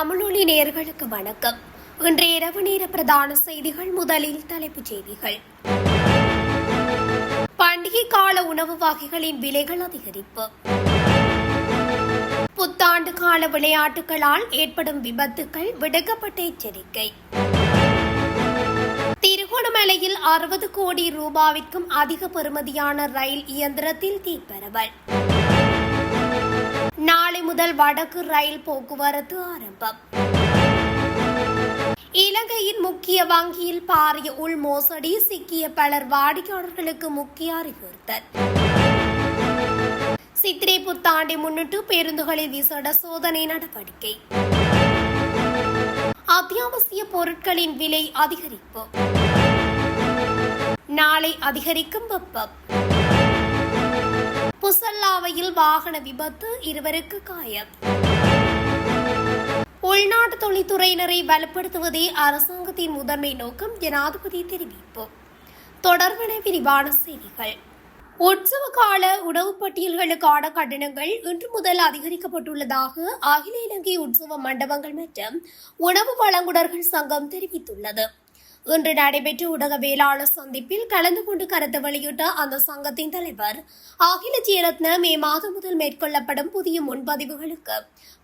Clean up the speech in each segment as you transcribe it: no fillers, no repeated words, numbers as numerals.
தமிழொலி நேயர்களுக்கு வணக்கம். இன்றைய இரவு நேர பிரதான செய்திகள். முதலில் தலைப்புச் செய்திகள். பண்டிகை கால உணவு வகைகளின் விலைகள் அதிகரிப்பு. புத்தாண்டு கால விளையாட்டுகளால் ஏற்படும் விபத்துக்கள் விடுக்கப்பட்ட எச்சரிக்கை. திருகோணமலையில் 60 கோடி ரூபாவிற்கும் அதிக பெறுமதியான ரயில் இயந்திரத்தில் தீப்பரவல். நாளை முதல் வடக்கு ரயில் போக்குவரத்து ஆரம்பம். இலங்கையின் முக்கிய வங்கியில் பாரிய உள் மோசடி, சிக்கிய பலர் வாடிக்கையாளர்களுக்கு முக்கிய அறிவுறுத்தல். சித்திரை புத்தாண்டை முன்னிட்டு பேருந்துகளில் விசேட சோதனை நடவடிக்கை. அத்தியாவசிய பொருட்களின் விலை அதிகரிப்பு. நாளை அதிகரிக்கும் வெப்பம். புசல்லாவையில் வாகன விபத்து, 2 காயம். உள்நாட்டு தொழில்துறையினரை வலுப்படுத்துவதே அரசாங்கத்தின் முதன்மை நோக்கம், ஜனாதிபதி தெரிவிப்பு. தொடர்பான விரிவான செய்திகள். உற்சவ கால உணவு பட்டியல்களுக்கான கட்டணங்கள் இன்று முதல் அதிகரிக்கப்பட்டுள்ளதாக அகில இலங்கை உற்சவ மண்டபங்கள் மற்றும் உணவு வழங்குனர்கள் சங்கம் தெரிவித்துள்ளது. இன்று நடைபெற்ற ஊடகவியலாளர் சந்திப்பில் கலந்து கொண்டு கருத்து வெளியிட்ட அந்த சங்கத்தின் தலைவர் அகில ஜெயரத்ன மே மாதம் முதல் மேற்கொள்ளப்படும் புதிய முன்பதிவுகளுக்கு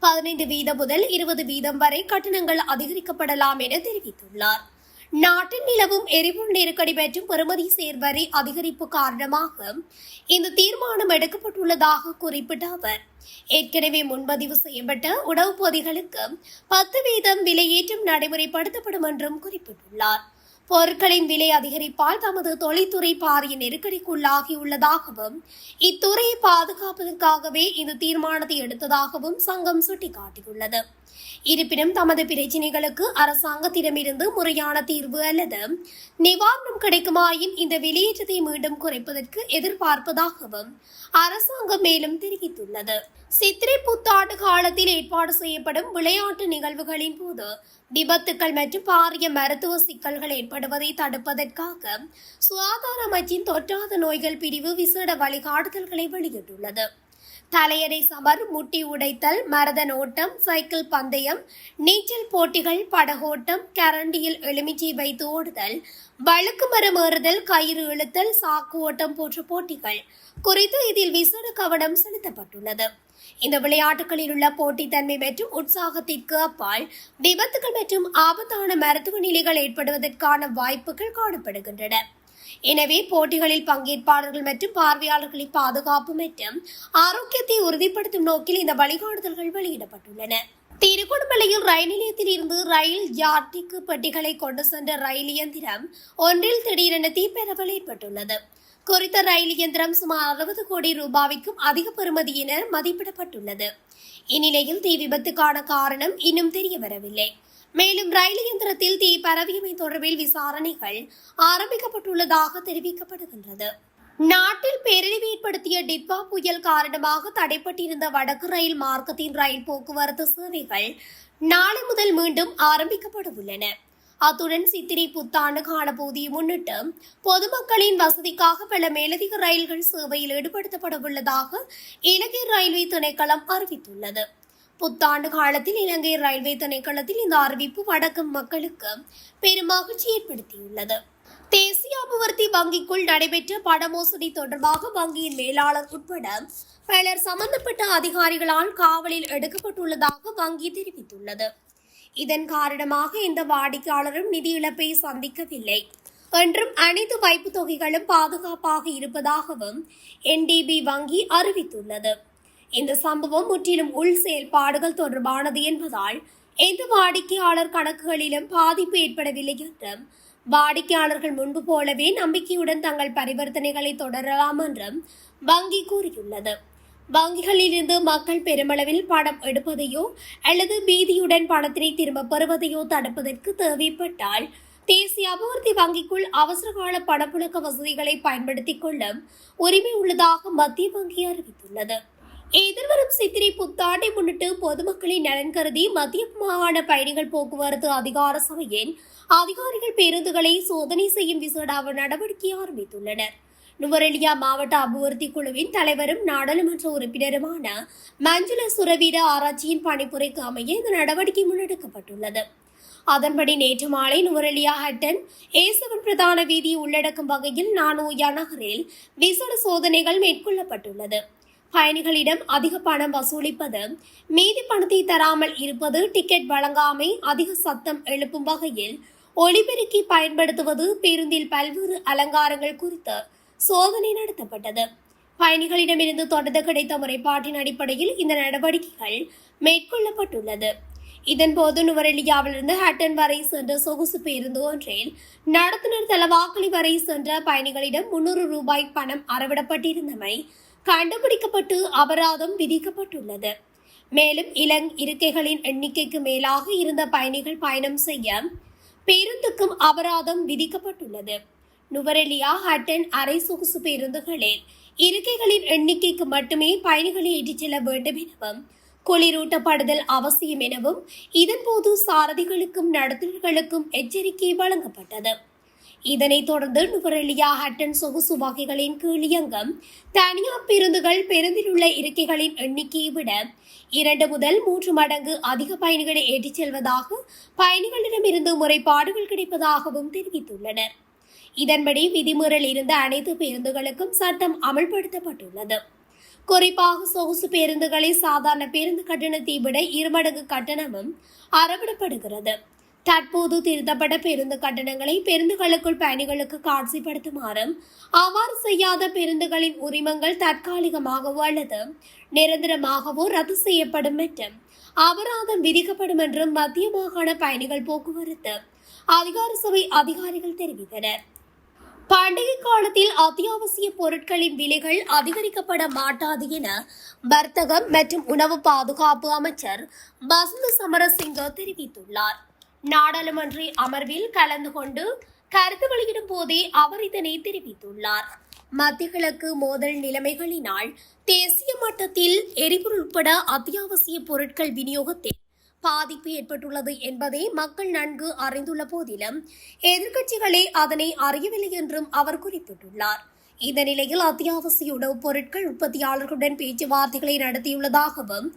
15% முதல் 20% வரை கட்டணங்கள் அதிகரிக்கப்படலாம் என தெரிவித்துள்ளார். நாட்டில் நிலவும் எரிபொருள் நெருக்கடி மற்றும் பெறுமதி சேர்வரி அதிகரிப்பு காரணமாக இந்த தீர்மானம் எடுக்கப்பட்டுள்ளதாக குறிப்பிட்ட அவர், ஏற்கனவே முன்பதிவு செய்யப்பட்ட உணவுப் பொதிகளுக்கு 10% விலையேற்றம் நடைமுறைப்படுத்தப்படும் என்றும் குறிப்பிட்டுள்ளார். பொருட்களின் விலை அதிகரிப்பால் தமது தொழில்துறை பாரிய நெருக்கடிக்குள்ளாகியுள்ளதாகவும் இத்துறையை பாதுகாப்பதற்காகவே இந்த தீர்மானத்தை எடுத்ததாகவும் சங்கம் சுட்டிக்காட்டியுள்ளது. இருப்பினும் தமது பிரச்சினைகளுக்கு அரசாங்கத்திடமிருந்து முறையான தீர்வு அல்லது நிவாரணம் கிடைக்குமாயின் இந்த வெளியேற்றத்தை மீண்டும் குறைப்பதற்கு எதிர்பார்ப்பதாகவும் அரசாங்கம் மேலும் தெரிவித்துள்ளது. சித்திரை புத்தாண்டு காலத்தில் ஏற்பாடு செய்யப்படும் விளையாட்டு நிகழ்வுகளின் போது விபத்துக்கள் மற்றும் பாரிய மருத்துவ சிக்கல்கள் ஏற்படுவதை தடுப்பதற்காக சுகாதார அமைச்சின் தொற்றாத நோய்கள் பிரிவு விசேட வழிகாட்டுதல்களை வெளியிட்டுள்ளது. தலையணை சமர், முட்டி உடைத்தல், மரதன் ஓட்டம், சைக்கிள் பந்தயம், நீச்சல் போட்டிகள், படகோட்டம், கரண்டியில் எலுமிச்சை வைத்து ஓடுதல், வழுக்கு மரம் ஏறுதல், கயிறு இழுத்தல், சாக்கு ஓட்டம் போன்ற போட்டிகள் குறித்து இதில் விசேட கவனம் செலுத்தப்பட்டுள்ளது. இந்த விளையாட்டுகளில் உள்ள போட்டித்தன்மை மற்றும் உற்சாகத்திற்கு அப்பால் விபத்துகள் மற்றும் ஆபத்தான மருத்துவ நிலைகள் ஏற்படுவதற்கான வாய்ப்புகள் காணப்படுகின்றன. எனவே போட்டிகளில் பங்கேற்பாளர்கள் மற்றும் பார்வையாளர்களின் பாதுகாப்பு மற்றும் ஆரோக்கியத்தை உறுதிப்படுத்தும் நோக்கில் இந்த வழிகாட்டுதல்கள் வெளியிடப்பட்டுள்ளன. திருகோணமலையில் ரயில் நிலையத்தில் இருந்து ரயில் யார்டிக்கு பெட்டிகளை கொண்டு சென்ற ரயில் இயந்திரம் ஒன்றில் திடீரென தீப்பரவல் ஏற்பட்டுள்ளது. குறித்த ரயில் இயந்திரம் சுமார் 60 கோடி ரூபாய்க்கும் அதிக பெறுமதி என மதிப்பிடப்பட்டுள்ளது. இந்நிலையில் தீ விபத்துக்கான காரணம் இன்னும் தெரியவரவில்லை. மேலும் ரயில் இயந்திரத்தில் தீ பரவியமை தொடர்பில் விசாரணைகள் ஆரம்பிக்கப்பட்டுள்ளதாக தெரிவிக்கப்படுகின்றது. நாட்டில் பேரழிவு ஏற்படுத்திய டிட்வா புயல் காரணமாக தடைப்பட்டிருந்த வடக்கு ரயில் மார்க்கத்தின் ரயில் போக்குவரத்து சேவைகள் நாளை முதல் மீண்டும் ஆரம்பிக்கப்பட உள்ளன. அத்துடன் சித்திரை புத்தாண்டு காலப்பகுதியை முன்னிட்டு பொதுமக்களின் வசதிக்காக பல மேலதிக ரயில்கள் சேவையில் ஈடுபடுத்தப்பட உள்ளதாக இலங்கை ரயில்வே திணைக்களம் அறிவித்துள்ளது. புத்தாண்டு காலத்தில் இலங்கை ரயில்வே திணைக்களத்தில் இந்த அறிவிப்பு வடக்கு மக்களுக்கு பெரும் மகிழ்ச்சி ஏற்படுத்தியுள்ளது. தேசிய அபிவிருத்தி வங்கிக்குள் நடைபெற்ற பண மோசடி தொடர்பாக வங்கியின் மேலாளர் உட்பட பலர் சம்பந்தப்பட்ட அதிகாரிகளால் காவலில் எடுக்கப்பட்டுள்ளதாக வங்கி தெரிவித்துள்ளது. இதன் காரணமாக இந்த வாடிக்கையாளரும் நிதி இழப்பை சந்திக்கவில்லை என்றும் அனைத்து வைப்பு தொகைகளும் பாதுகாப்பாக இருப்பதாகவும் NDB வங்கி அறிவித்துள்ளது. இந்த சம்பவம் முற்றிலும் உள் செயல்பாடுகள் தொடர்பானது என்பதால் எந்த வாடிக்கையாளர் கணக்குகளிலும் பாதிப்பு ஏற்படவில்லை என்றும் வாடிக்கையாளர்கள் முன்பு போலவே நம்பிக்கையுடன் தங்கள் பரிவர்த்தனைகளை தொடரலாம் என்றும் வங்கி கூறியுள்ளது. வங்கிகளில் இருந்து மக்கள் பெருமளவில் பணம் எடுப்பதையோ அல்லது பீதியுடன் பணத்தினை திரும்ப பெறுவதையோ தடுப்பதற்கு தேவைப்பட்டால் தேசிய அபிவிருத்தி வங்கிக்குள் அவசரகால பணப்புழக்க வசதிகளை பயன்படுத்திக் கொள்ளும் உரிமை உள்ளதாக மத்திய வங்கி அறிவித்துள்ளது. எதிர்வரும் சித்திரை புத்தாண்டை முன்னிட்டு பொதுமக்களின் நலன் கருதி மத்திய மாகாண பயணிகள் போக்குவரத்து அதிகார சபையின் அதிகாரிகள் பேருந்துகளை சோதனை செய்யும் விசேட நடவடிக்கை ஆரம்பித்துள்ளனர். நுவரெலியா மாவட்ட அபிவிருத்தி குழுவின் தலைவரும் நாடாளுமன்ற உறுப்பினருமான மஞ்சுள சுரவீர ஆராய்ச்சியின் பணிப்புரைக்கு அமைய இந்த நடவடிக்கை முன்னெடுக்கப்பட்டுள்ளது. அதன்படி நேற்று மாலை நுவரெலியா ஹட்டன் ஏசவன் பிரதான வீதியை உள்ளடக்கும் வகையில் நானோயா நகரில் விசேட சோதனைகள் மேற்கொள்ளப்பட்டுள்ளது. பயணிகளிடம் அதிக பணம் வசூலிப்பது, மீதி பணத்தை தராமல் இருப்பது, டிக்கெட் வழங்காமை, அதிக சத்தம் எழுப்பும் வகையில் ஒலிபெருக்கி பயன்படுத்துவது, பேருந்தில் பல்வேறு அலங்காரங்கள் குறித்து சோதனை நடத்தப்பட்டது. பயணிகளிடமிருந்து தொடர்ந்து கிடைத்த முறைப்பாட்டின் அடிப்படையில் இந்த நடவடிக்கைகள் மேற்கொள்ளப்பட்டுள்ளது. இதன்போது நுவரெலியாவிலிருந்து ஹட்டன் வரை சென்ற சொகுசு பேருந்து ஒன்றில் நடத்துனர் தலவாக்கலி வரை சென்ற பயணிகளிடம் 300 ரூபாய் பணம் அறவிடப்பட்டிருந்தமை கண்டுபிடிக்கப்பட்டு அபராதம் விதிக்கப்பட்டுள்ளது. மேலும் இருக்கைகளின் எண்ணிக்கைக்கு மேலாக இருந்த பயணிகள் பயணம் செய்ய பேருந்துக்கும் அபராதம் விதிக்கப்பட்டுள்ளது. நுவரெலியா ஹட்டன் அரை சொகுசு பேருந்துகளில் இருக்கைகளின் எண்ணிக்கைக்கு மட்டுமே பயணிகளை ஏற்றிச் செல்ல வேண்டும் எனவும், குளிரூட்டப்படுதல் அவசியம் எனவும் இதன்போது சாரதிகளுக்கும் நடத்துனர்களுக்கும் எச்சரிக்கை வழங்கப்பட்டது. இதனைத் தொடர்ந்து நுவரெலியா ஹட்டன் சொகுசு வகைகளின் கீழ் இயங்கும் தனியார் பேருந்துகள் பேருந்தில் உள்ள இருக்கைகளின் எண்ணிக்கையை விட 2 முதல் 3 மடங்கு அதிக பயணிகளை ஏற்றிச் செல்வதாக பயணிகளிடமிருந்து முறைப்பாடுகள் கிடைப்பதாகவும் தெரிவித்துள்ளனர். இதன்படி விதிமீறல் இருந்த அனைத்து பேருந்துகளுக்கும் சட்டம் அமல்படுத்தப்பட்டுள்ளது. குறிப்பாக சொகுசு பேருந்துகளில் சாதாரண பேருந்து கட்டணத்தை விட 2 மடங்கு கட்டணமும் அறவிடப்படுகிறது. தற்போது திருத்தப்பட்ட பேருந்து கட்டணங்களை பேருந்துகளுக்குள் பயணிகளுக்கு காட்சிப்படுத்துமாறும், அவ்வாறு செய்யாத பேருந்துகளின் உரிமங்கள் தற்காலிகமாகவோ அல்லது நிரந்தரமாகவோ ரத்து செய்யப்படும் என்றும் அபராதம் விதிக்கப்படும் என்றும் மத்திய மாகாண பயணிகள் போக்குவரத்து அதிகார சபை அதிகாரிகள் தெரிவித்தனர். பண்டிகை காலத்தில் அத்தியாவசிய பொருட்களின் விலைகள் அதிகரிக்கப்பட மாட்டாது என வர்த்தகம் மற்றும் உணவு பாதுகாப்பு அமைச்சர் பசுந்த சமரசிங்க தெரிவித்துள்ளார். நாடாளுமன்ற அமர்வில் கலந்து கொண்டு கருத்து வெளியிடும் போதே அவர் இதனை தெரிவித்துள்ளார். மத்திய கிழக்கு மோதல் நிலைமைகளினால் தேசிய மட்டத்தில் எரிபொருள் உட்பட அத்தியாவசிய பொருட்கள் விநியோகத்தில் பாதிப்பு ஏற்பட்டுள்ளது என்பதை மக்கள் நன்கு அறிந்துள்ள போதிலும் எதிர்க்கட்சிகளே அதனை அறியவில்லை என்றும் அவர் குறிப்பிட்டுள்ளார். இந்த நிலையில் அத்தியாவசிய உணவுப் பொருட்கள் உற்பத்தியாளர்களுடன் பேச்சுவார்த்தைகளை நடத்தியுள்ளதாகவும்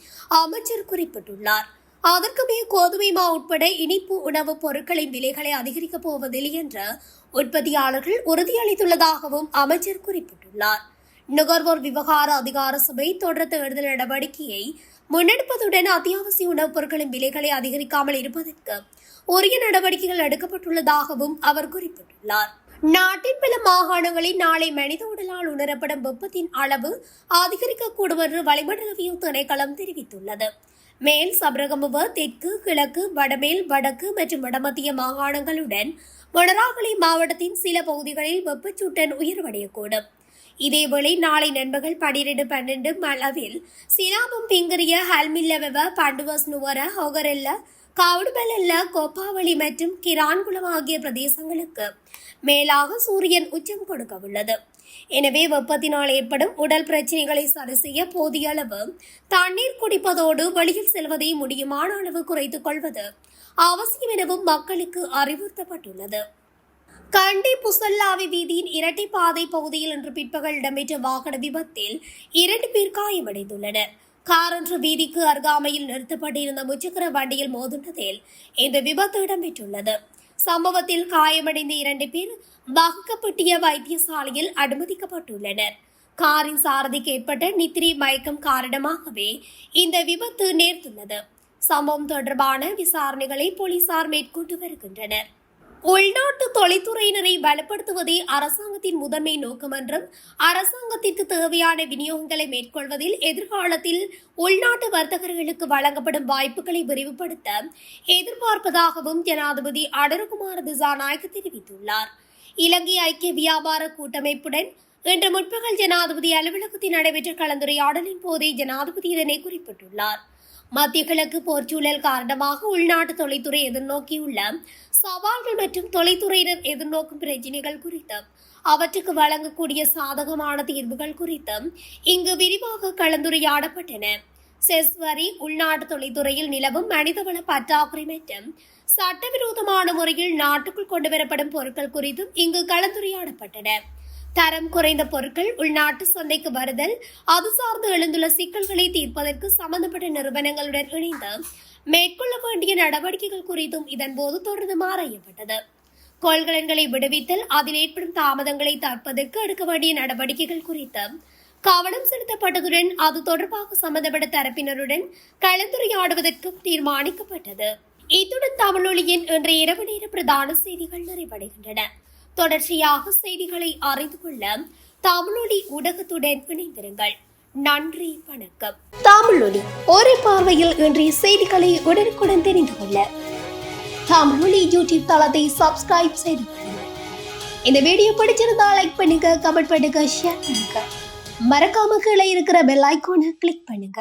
அமைச்சர் குறிப்பிட்டுள்ளார். அதற்கு மேல் கோதுமை மா உட்பட இனிப்பு உணவுப் பொருட்களின் விலைகளை அதிகரிக்கப் போவதில்லை என்று உற்பத்தியாளர்கள் உறுதியளித்துள்ளதாகவும் அமைச்சர் குறிப்பிட்டுள்ளார். நுகர்வோர் விவகார அதிகார சபை தொடர் தேர்தல் நடவடிக்கையை முன்னெடுப்பதுடன் அத்தியாவசிய உணவுப் பொருட்களின் விலைகளை அதிகரிக்காமல் இருப்பதற்கு உரிய நடவடிக்கைகள் எடுக்கப்பட்டுள்ளதாகவும் அவர் குறிப்பிட்டுள்ளார். நாட்டின் பல மாகாணங்களில் நாளை மனித உடலால் உணரப்படும் வெப்பத்தின் அளவு அதிகரிக்கக்கூடும் என்று வளிமண்டலவியல் திணைக்களம் தெரிவித்துள்ளது. மேல் சபரகமுவ, தெற்கு, கிழக்கு, வடமேல், வடக்கு மற்றும் வடமத்திய மாகாணங்களுடன் மொனராகலை மாவட்டத்தின் சில பகுதிகளில் வெப்பச்சூட்டன் உயர்வடையக்கூடும். இதேவேளை நாளை நண்பகல் 12-12 அளவில் சினாபம், பிங்கரிய, ஹல்மில்லவெவ, பண்டுவஸ் நுவர, ஹொகரெல்ல, கவுடுபெல்ல, கொப்பாவளி மற்றும் கிரான்குளம் ஆகிய பிரதேசங்களுக்கு மேலாக சூரியன் உச்சம் கொடுக்க உள்ளது. எனவே வெப்பத்தினால் ஏற்படும் உடல் பிரச்சனைகளை சரி செய்ய போதிய அளவு தண்ணீர் குடிப்பதோடு வெளியில் செல்வதை முடியுமான அளவு குறைத்துக் கொள்வது அவசியம் எனவும் மக்களுக்கு அறிவுறுத்தப்பட்டுள்ளது. கண்டி புசல்லாவி வீதியின் இரட்டை பாதை பகுதியில் இன்று பிற்பகல் இடம்பெற்ற வாகன விபத்தில் 2 பேர் காயமடைந்துள்ளனர். கார் ஒன்று வீதிக்கு அருகாமையில் நிறுத்தப்பட்டிருந்த முச்சக்கர வண்டியில் மோதினதில் இந்த விபத்து இடம்பெற்றுள்ளது. சம்பவத்தில் காயமடைந்த 2 பேர் வகுக்கப்பட்டிய வைத்தியசாலையில் அனுமதிக்கப்பட்டுள்ளனர். காரின் சாரதிக்கு ஏற்பட்ட நித்திரை மயக்கம் காரணமாகவே இந்த விபத்து நேர்ந்துள்ளது. சம்பவம் தொடர்பான விசாரணைகளை போலீசார் மேற்கொண்டு வருகின்றனர். உள்நாட்டு தொழில்துறையினரை பலப்படுத்துவதே அரசாங்கத்தின் முதன்மை நோக்கம் என்றும், அரசாங்கத்திற்கு தேவையான விநியோகங்களை மேற்கொள்வதில் எதிர்காலத்தில் உள்நாட்டு வர்த்தகர்களுக்கு வழங்கப்படும் வாய்ப்புகளை விரிவுபடுத்த எதிர்பார்ப்பதாகவும் ஜனாதிபதி அனுரகுமார திசாநாயக்க தெரிவித்துள்ளார். இலங்கை ஐக்கிய வியாபார கூட்டமைப்புடன் இன்று முற்பகல் ஜனாதிபதி அலுவலகத்தில் நடைபெற்ற கலந்துரையாடலின் போதே ஜனாதிபதி இதனை குறிப்பிட்டுள்ளார். மத்திய கிழக்கு போர்ச்சூழல் காரணமாக உள்நாட்டு தொழில்துறை எதிர்நோக்கியுள்ள சவால்கள் மற்றும் தொழில்துறையினர் எதிர்நோக்கும் பிரச்சினைகள் குறித்தும் அவற்றுக்கு வழங்கக்கூடிய சாதகமான தீர்வுகள் குறித்தும் இங்கு விரிவாக கலந்துரையாடப்பட்டன. செஸ் வரி, உள்நாட்டு தொழில்துறையில் நிலவும் மனிதவள பற்றாக்குறை மற்றும் சட்டவிரோதமான முறையில் நாட்டுக்குள் கொண்டுவரப்படும் பொருட்கள் குறித்தும் இங்கு கலந்துரையாடப்பட்டன. தரம் குறைந்த பொருட்கள் உள்நாட்டு சந்தைக்கு வருதல், அது சார்ந்து எழுந்துள்ள சிக்கல்களை தீர்ப்பதற்கு சம்பந்தப்பட்ட நிறுவனங்களுடன் இணைந்து மேற்கொள்ள வேண்டிய நடவடிக்கைகள் குறித்தும் இதன்போது தொடர்ந்து ஆராயப்பட்டது. கொள்கலன்களை விடுவித்தல், அதில் ஏற்படும் தாமதங்களை தடுப்பதற்கு எடுக்க வேண்டிய நடவடிக்கைகள் குறித்து கவனம் செலுத்தப்பட்டதுடன் அது தொடர்பாக சம்பந்தப்பட்ட தரப்பினருடன் கலந்துரையாடுவதற்கும் தீர்மானிக்கப்பட்டது. இத்துடன் தமிழொலியின் இன்றைய இரவு நேர பிரதான செய்திகள் நிறைவடைகின்றன. தொடர்ச்சியாக செய்திகளை அறிந்து கொள்ள தமிழொலி ஊடகத்துடன் இணைந்திருங்கள். நன்றி, வணக்கம். தமிழொலி ஒரே பார்வையில் இன்றைய செய்திகளை உடனுக்குடன் தெரிந்து கொள்ள தமிழொலி யூடியூப் தளத்தை சப்ஸ்கிரைப் செய்து கொள்ளுங்கள். இந்த வீடியோ பிடிச்சிருந்தா லைக் பண்ணுங்க, கமெண்ட் பண்ணுங்க, ஷேர் பண்ணுங்க. மறக்காம கீழே இருக்கிற பெல் ஐகானை கிளிக் பண்ணுங்க.